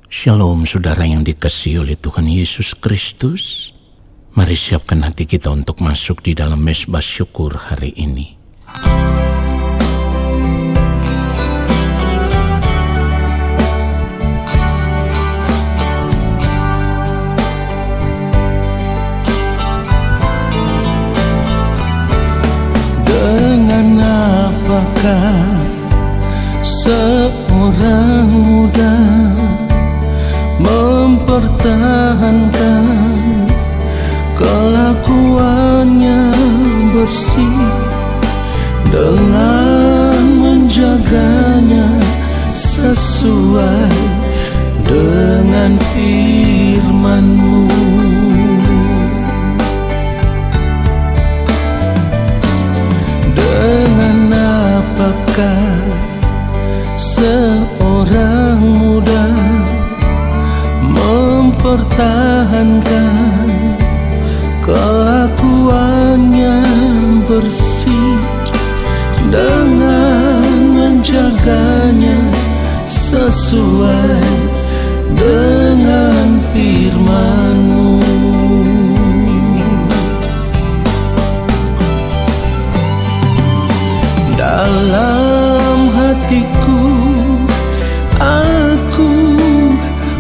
Shalom saudara yang dikasihi oleh Tuhan Yesus Kristus. Mari siapkan hati kita untuk masuk di dalam mezbah syukur hari ini. Dengan apakah seorang muda mempertahankan kelakuannya bersih dengan menjaganya sesuai dengan firman-Mu? Dengan apakah seorang muda mempertahankan kelakuannya bersih dengan menjaganya sesuai dengan firman-Mu? Dalam hatiku aku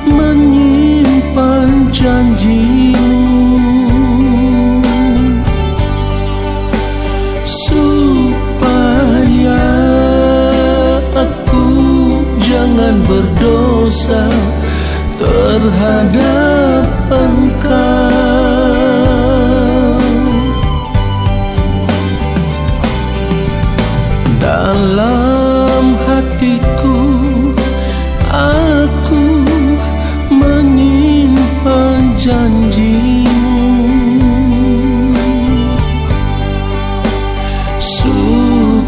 menyimpan janji-Mu, supaya aku jangan berdosa terhadap Engkau. Dalam hatiku aku menyimpan janji-Mu, supaya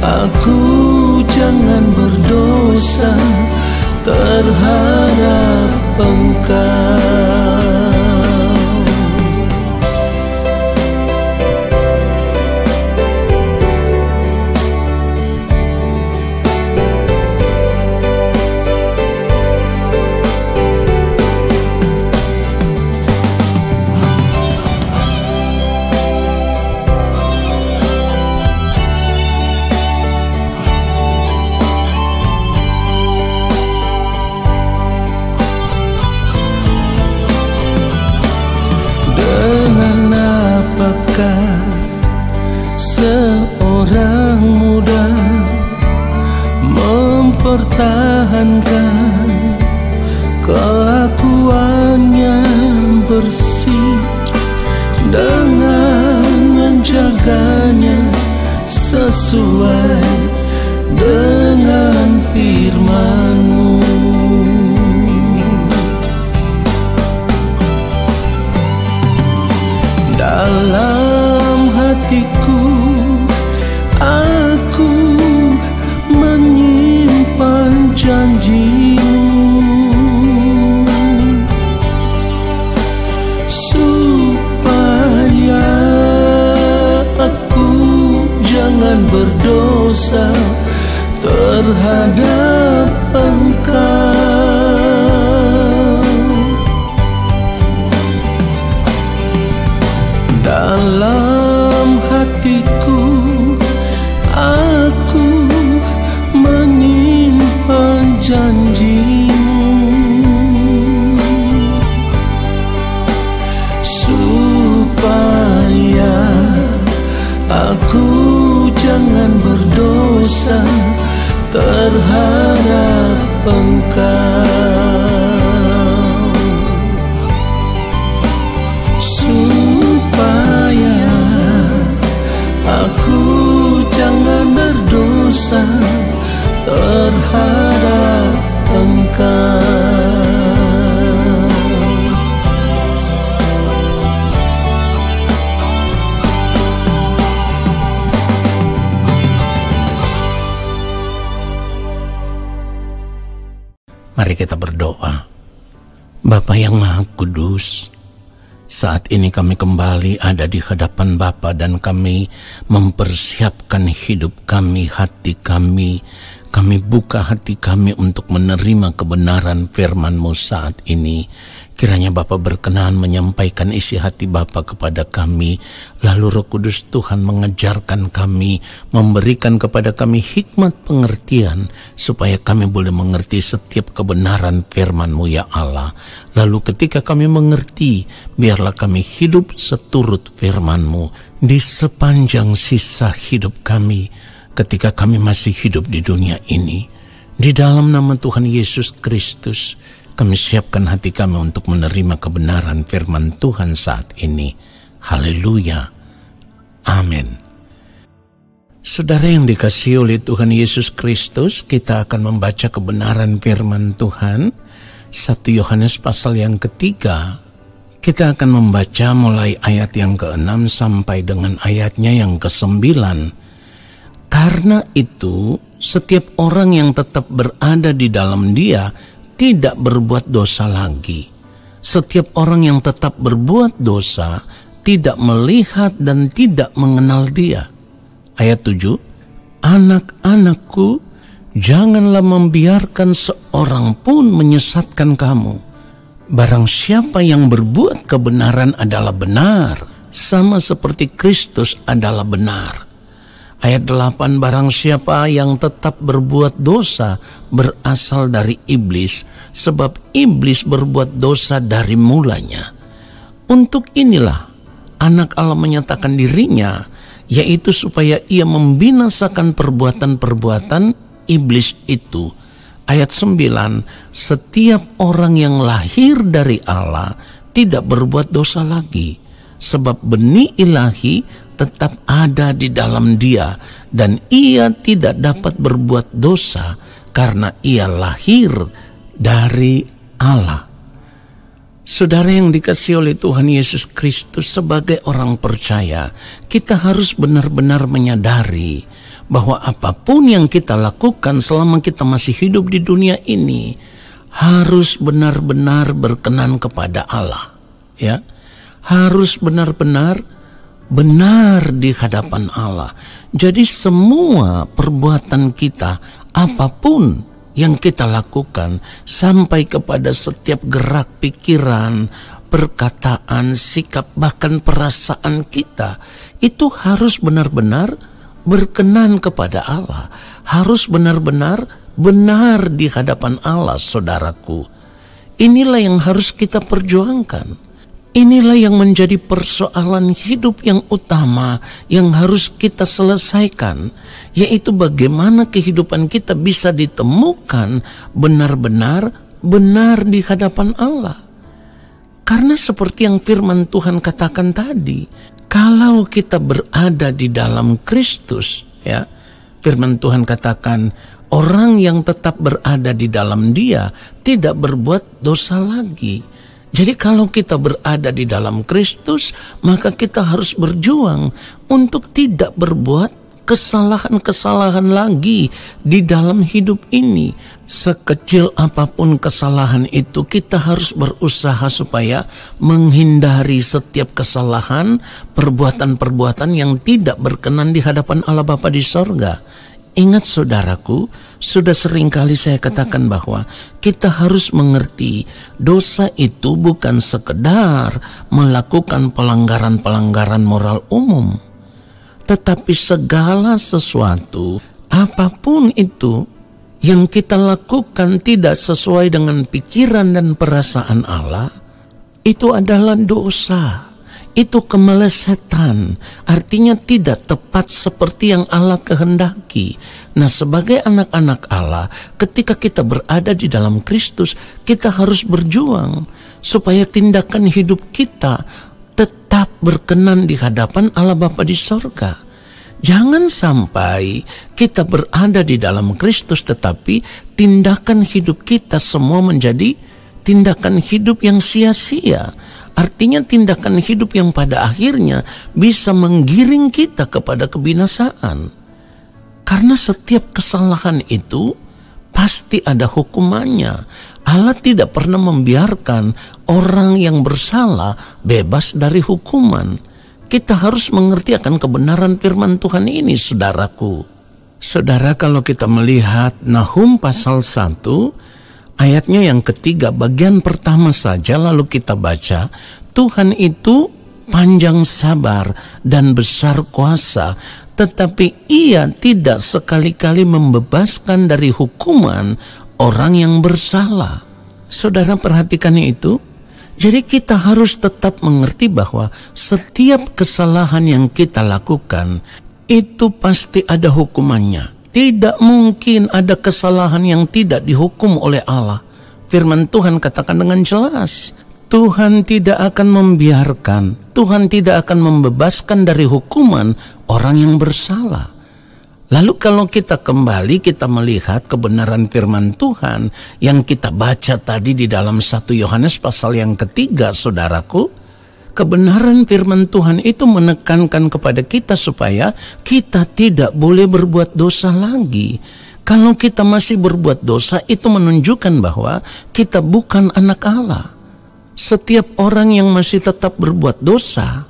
aku jangan berdosa terhadap Engkau. Apakah seorang muda mempertahankan kelakuannya bersih dengan menjaganya sesuai dengan firman-Mu? Dalam hatiku aku menyimpan janji-Mu, supaya aku jangan berdosa terhadap Engkau. Dalam hatiku aku menyimpan janji-Mu, supaya aku jangan berdosa terhadap Engkau. Supaya aku jangan berdosa terhadap Engkau. Mari kita berdoa. Bapa yang Maha Kudus, saat ini kami kembali ada di hadapan Bapa dan kami mempersiapkan hidup kami, hati kami, Kami buka hati kami untuk menerima kebenaran firman-Mu saat ini. Kiranya Bapa berkenan menyampaikan isi hati Bapa kepada kami. Lalu Roh Kudus Tuhan mengajarkan kami, memberikan kepada kami hikmat pengertian, supaya kami boleh mengerti setiap kebenaran firman-Mu ya Allah. Lalu ketika kami mengerti, biarlah kami hidup seturut firman-Mu di sepanjang sisa hidup kami, ketika kami masih hidup di dunia ini. Di dalam nama Tuhan Yesus Kristus, kami siapkan hati kami untuk menerima kebenaran firman Tuhan saat ini. Haleluya. Amin. Saudara yang dikasihi oleh Tuhan Yesus Kristus, kita akan membaca kebenaran firman Tuhan. 1 Yohanes pasal yang ketiga. Kita akan membaca mulai ayat yang ke-6 sampai dengan ayatnya yang ke-9. Karena itu, setiap orang yang tetap berada di dalam Dia tidak berbuat dosa lagi. Setiap orang yang tetap berbuat dosa tidak melihat dan tidak mengenal Dia. Ayat 7, anak-anakku, janganlah membiarkan seorang pun menyesatkan kamu. Barang siapa yang berbuat kebenaran adalah benar, sama seperti Kristus adalah benar. Ayat 8, barang siapa yang tetap berbuat dosa berasal dari iblis, sebab iblis berbuat dosa dari mulanya. Untuk inilah anak Allah menyatakan dirinya, yaitu supaya ia membinasakan perbuatan-perbuatan iblis itu. Ayat 9, setiap orang yang lahir dari Allah tidak berbuat dosa lagi, sebab benih ilahi tetap ada di dalam dia, dan ia tidak dapat berbuat dosa karena ia lahir dari Allah. Saudara yang dikasihi oleh Tuhan Yesus Kristus, sebagai orang percaya, kita harus benar-benar menyadari bahwa apapun yang kita lakukan selama kita masih hidup di dunia ini harus benar-benar berkenan kepada Allah, ya. Harus benar-benar benar di hadapan Allah. Jadi semua perbuatan kita, apapun yang kita lakukan, sampai kepada setiap gerak pikiran, perkataan, sikap, bahkan perasaan kita, itu harus benar-benar berkenan kepada Allah. Harus benar-benar benar di hadapan Allah, saudaraku. Inilah yang harus kita perjuangkan. Inilah yang menjadi persoalan hidup yang utama yang harus kita selesaikan, yaitu bagaimana kehidupan kita bisa ditemukan benar-benar benar di hadapan Allah. Karena seperti yang firman Tuhan katakan tadi, kalau kita berada di dalam Kristus, ya, firman Tuhan katakan, orang yang tetap berada di dalam Dia tidak berbuat dosa lagi. Jadi kalau kita berada di dalam Kristus, maka kita harus berjuang untuk tidak berbuat kesalahan-kesalahan lagi di dalam hidup ini. Sekecil apapun kesalahan itu, kita harus berusaha supaya menghindari setiap kesalahan, perbuatan-perbuatan yang tidak berkenan di hadapan Allah Bapa di sorga. Ingat saudaraku, sudah seringkali saya katakan bahwa kita harus mengerti dosa itu bukan sekedar melakukan pelanggaran-pelanggaran moral umum, tetapi segala sesuatu, apapun itu, yang kita lakukan tidak sesuai dengan pikiran dan perasaan Allah, itu adalah dosa. Itu kemelesetan, artinya tidak tepat seperti yang Allah kehendaki. Nah, sebagai anak-anak Allah, ketika kita berada di dalam Kristus, kita harus berjuang supaya tindakan hidup kita tetap berkenan di hadapan Allah Bapa di sorga. Jangan sampai kita berada di dalam Kristus, tetapi tindakan hidup kita semua menjadi tindakan hidup yang sia-sia. Artinya tindakan hidup yang pada akhirnya bisa menggiring kita kepada kebinasaan. Karena setiap kesalahan itu pasti ada hukumannya. Allah tidak pernah membiarkan orang yang bersalah bebas dari hukuman. Kita harus mengerti akan kebenaran firman Tuhan ini, saudaraku. Saudara, kalau kita melihat Nahum pasal 1, ayatnya yang ketiga, bagian pertama saja, lalu kita baca, Tuhan itu panjang sabar dan besar kuasa, tetapi Ia tidak sekali-kali membebaskan dari hukuman orang yang bersalah. Saudara, perhatikan itu. Jadi kita harus tetap mengerti bahwa setiap kesalahan yang kita lakukan itu pasti ada hukumannya. Tidak mungkin ada kesalahan yang tidak dihukum oleh Allah. Firman Tuhan katakan dengan jelas, Tuhan tidak akan membiarkan, Tuhan tidak akan membebaskan dari hukuman orang yang bersalah. Lalu kalau kita kembali, kita melihat kebenaran firman Tuhan yang kita baca tadi di dalam 1 Yohanes pasal yang ketiga, saudaraku. Kebenaran firman Tuhan itu menekankan kepada kita supaya kita tidak boleh berbuat dosa lagi. Kalau kita masih berbuat dosa, itu menunjukkan bahwa kita bukan anak Allah. Setiap orang yang masih tetap berbuat dosa,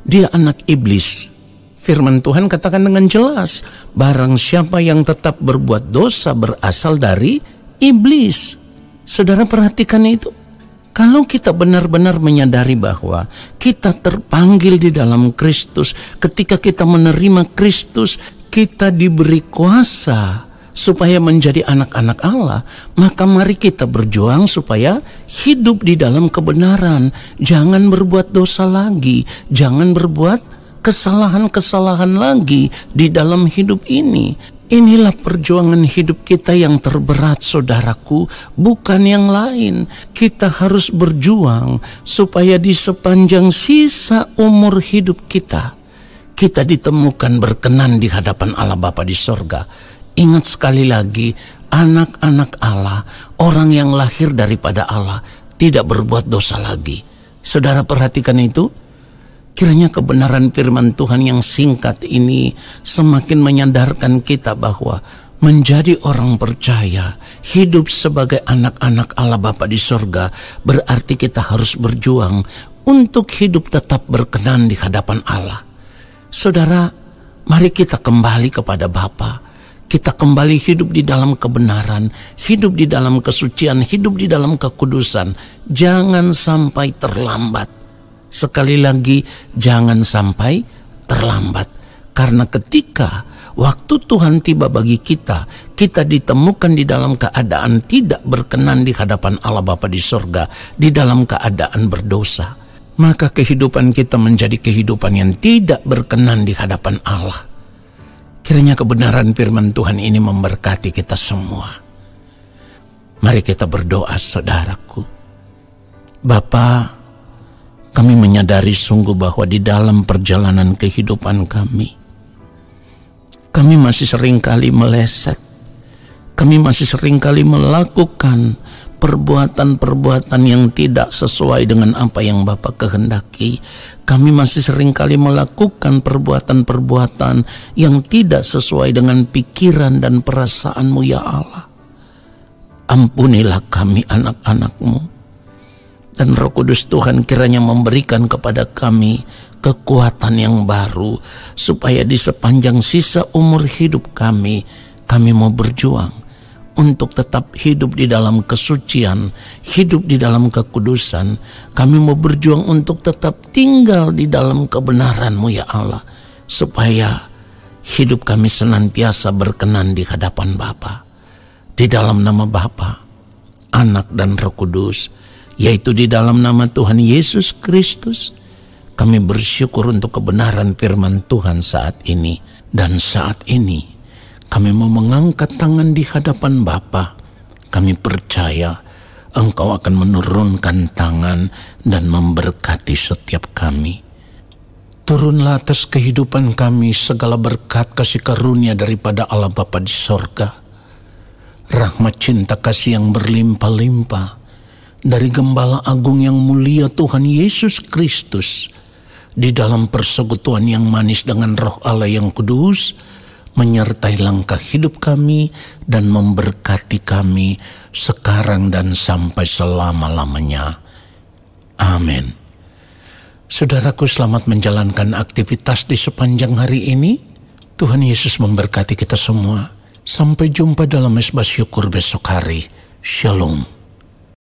dia anak iblis. Firman Tuhan katakan dengan jelas, barang siapa yang tetap berbuat dosa berasal dari iblis. Saudara, perhatikan itu. Kalau kita benar-benar menyadari bahwa kita terpanggil di dalam Kristus, ketika kita menerima Kristus, kita diberi kuasa supaya menjadi anak-anak Allah, maka mari kita berjuang supaya hidup di dalam kebenaran. Jangan berbuat dosa lagi, jangan berbuat kesalahan-kesalahan lagi di dalam hidup ini. Inilah perjuangan hidup kita yang terberat, saudaraku, bukan yang lain. Kita harus berjuang supaya di sepanjang sisa umur hidup kita ditemukan berkenan di hadapan Allah Bapa di sorga. Ingat sekali lagi, anak-anak Allah, orang yang lahir daripada Allah, tidak berbuat dosa lagi. Saudara, perhatikan itu. Kiranya kebenaran firman Tuhan yang singkat ini semakin menyadarkan kita bahwa menjadi orang percaya, hidup sebagai anak-anak Allah Bapa di sorga, berarti kita harus berjuang untuk hidup tetap berkenan di hadapan Allah. Saudara, mari kita kembali kepada Bapa. Kita kembali hidup di dalam kebenaran, hidup di dalam kesucian, hidup di dalam kekudusan. Jangan sampai terlambat. Sekali lagi, jangan sampai terlambat. Karena ketika waktu Tuhan tiba bagi kita ditemukan di dalam keadaan tidak berkenan di hadapan Allah Bapa di sorga, di dalam keadaan berdosa, maka kehidupan kita menjadi kehidupan yang tidak berkenan di hadapan Allah. Kiranya kebenaran firman Tuhan ini memberkati kita semua. Mari kita berdoa, saudaraku. Bapa, kami menyadari sungguh bahwa di dalam perjalanan kehidupan kami masih seringkali meleset. Kami masih seringkali melakukan perbuatan-perbuatan yang tidak sesuai dengan apa yang Bapa kehendaki. Kami masih seringkali melakukan perbuatan-perbuatan yang tidak sesuai dengan pikiran dan perasaan-Mu, ya Allah. Ampunilah kami, anak-anak-Mu. Dan Roh Kudus Tuhan kiranya memberikan kepada kami kekuatan yang baru, supaya di sepanjang sisa umur hidup kami mau berjuang untuk tetap hidup di dalam kesucian, hidup di dalam kekudusan. Kami mau berjuang untuk tetap tinggal di dalam kebenaran-Mu, ya Allah, supaya hidup kami senantiasa berkenan di hadapan Bapa. Di dalam nama Bapa, Anak dan Roh Kudus, yaitu di dalam nama Tuhan Yesus Kristus, kami bersyukur untuk kebenaran firman Tuhan saat ini. Dan saat ini kami mau mengangkat tangan di hadapan Bapa. Kami percaya Engkau akan menurunkan tangan dan memberkati setiap kami. Turunlah atas kehidupan kami segala berkat kasih karunia daripada Allah Bapa di sorga. Rahmat cinta kasih yang berlimpah-limpah dari Gembala Agung yang mulia Tuhan Yesus Kristus, di dalam persekutuan yang manis dengan Roh Allah yang kudus, menyertai langkah hidup kami dan memberkati kami sekarang dan sampai selama-lamanya. Amin. Saudaraku, selamat menjalankan aktivitas di sepanjang hari ini. Tuhan Yesus memberkati kita semua. Sampai jumpa dalam Mesbah Syukur besok hari. Shalom.